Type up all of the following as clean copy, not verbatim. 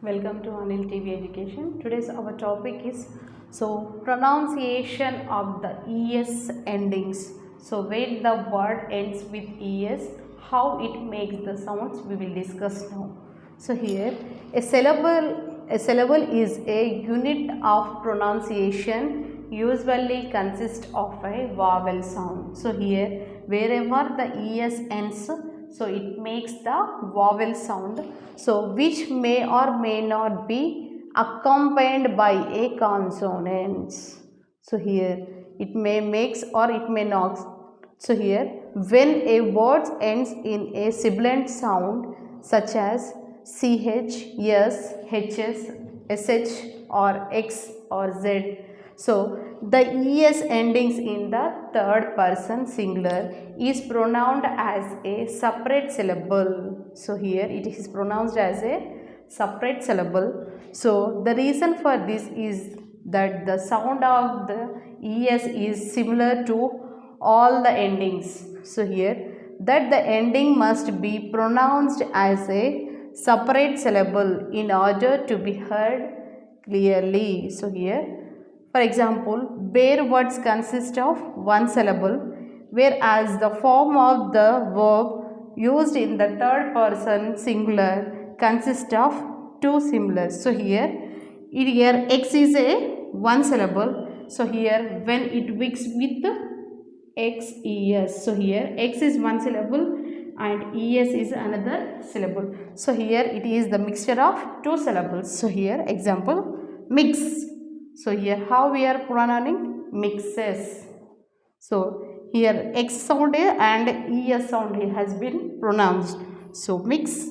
Welcome to Anil TV Education. Today's our topic is pronunciation of the es endings. So when the word ends with es, how it makes the sounds we will discuss now. So here a syllable is a unit of pronunciation, usually consists of a vowel sound. So here wherever the es ends, so it makes the vowel sound, so which may or may not be accompanied by a consonants. So here it may makes or it may not. So here when a word ends in a sibilant sound such as ch, s, hs, sh or x or z, so the es endings in the third person singular is pronounced as a separate syllable. So here it is pronounced as a separate syllable. So the reason for this is that the sound of the es is similar to all the endings. So here that the ending must be pronounced as a separate syllable in order to be heard clearly. So here for example, bare words consist of one syllable, whereas the form of the verb used in the third person singular consists of two syllables. So here x is a one syllable. So here when it mixes with x es, so here x is one syllable and es is another syllable. So here it is the mixture of two syllables. So here example, mix. So here how we are pronouncing mixes. So here x sound and es sound has been pronounced. So mix,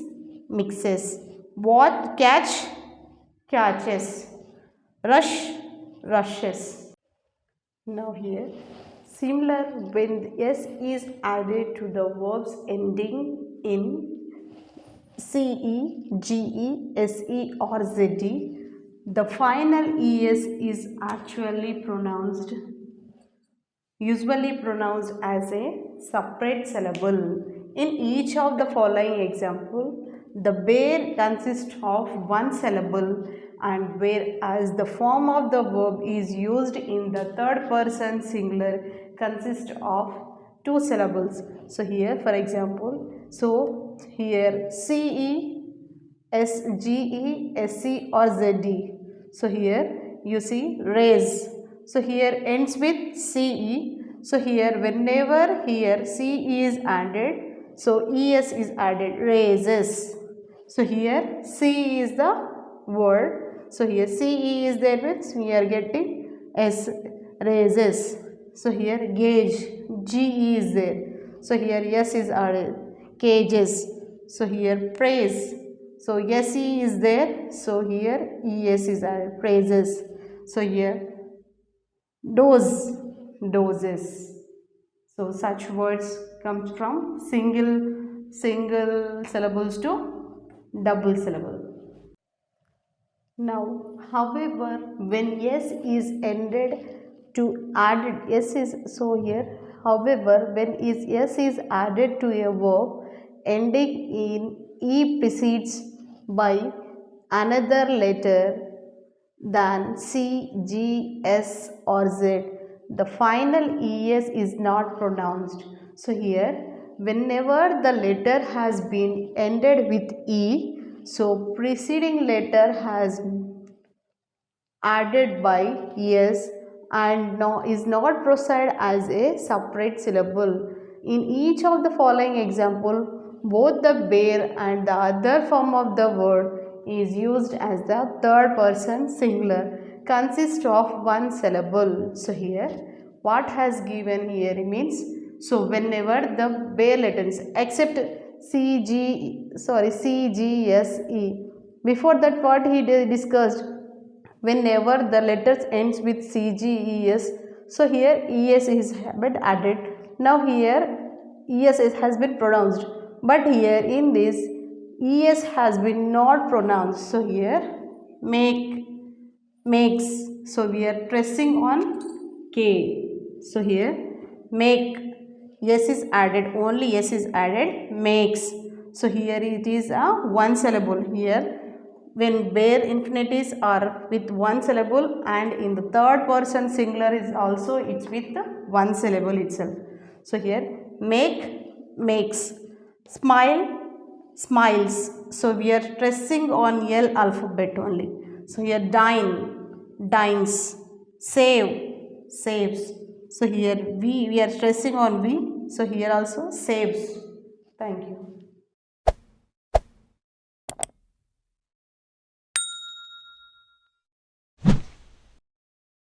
mixes. What, catch, catches. Rush, rushes. Now here similar when s is added to the verbs ending in ce, ge, se or ze, the final es is usually pronounced as a separate syllable. In each of the following example, the bare consists of one syllable, and whereas the form of the verb is used in the third person singular consists of two syllables. So here for example, so here ce, sge, sc or zd. So here you see raise. So here ends with ce. So here whenever here ce is added, so es is added, raises. So here c is the word. So here ce is there, means we are getting s, raises. So here gauge, ge is there. So here s is added, cages. So here praise. So se is there. So here es is added, praises. So here dose, doses. So such words comes from single syllables to double syllable. Now, however, when s is ended to added s is, so here however when s is added to a verb ending in e precedes by another letter than c, g, s or z, the final es is not pronounced. So here whenever the letter has been ended with e, so preceding letter has added by es and is not proceed as a separate syllable. In each of the following example, both the bare and the other form of the word is used as the third person singular consists of one syllable. So here what has given here means, so whenever the bare letters except C G S E, before that what he discussed, whenever the letters ends with C G E S, so here es is been added. Now here es has been pronounced, but here in this es has been not pronounced. So here make, makes. So we are pressing on k. So here make, s is added, only s is added, makes. So here it is a one syllable. Here when bare infinities are with one syllable, and in the third person singular is also it's with one syllable itself. So here make, makes, smile, smiles. So we are stressing on L alphabet only. So here dine, dines, save, saves. So here we are stressing on V. So here also saves. Thank you.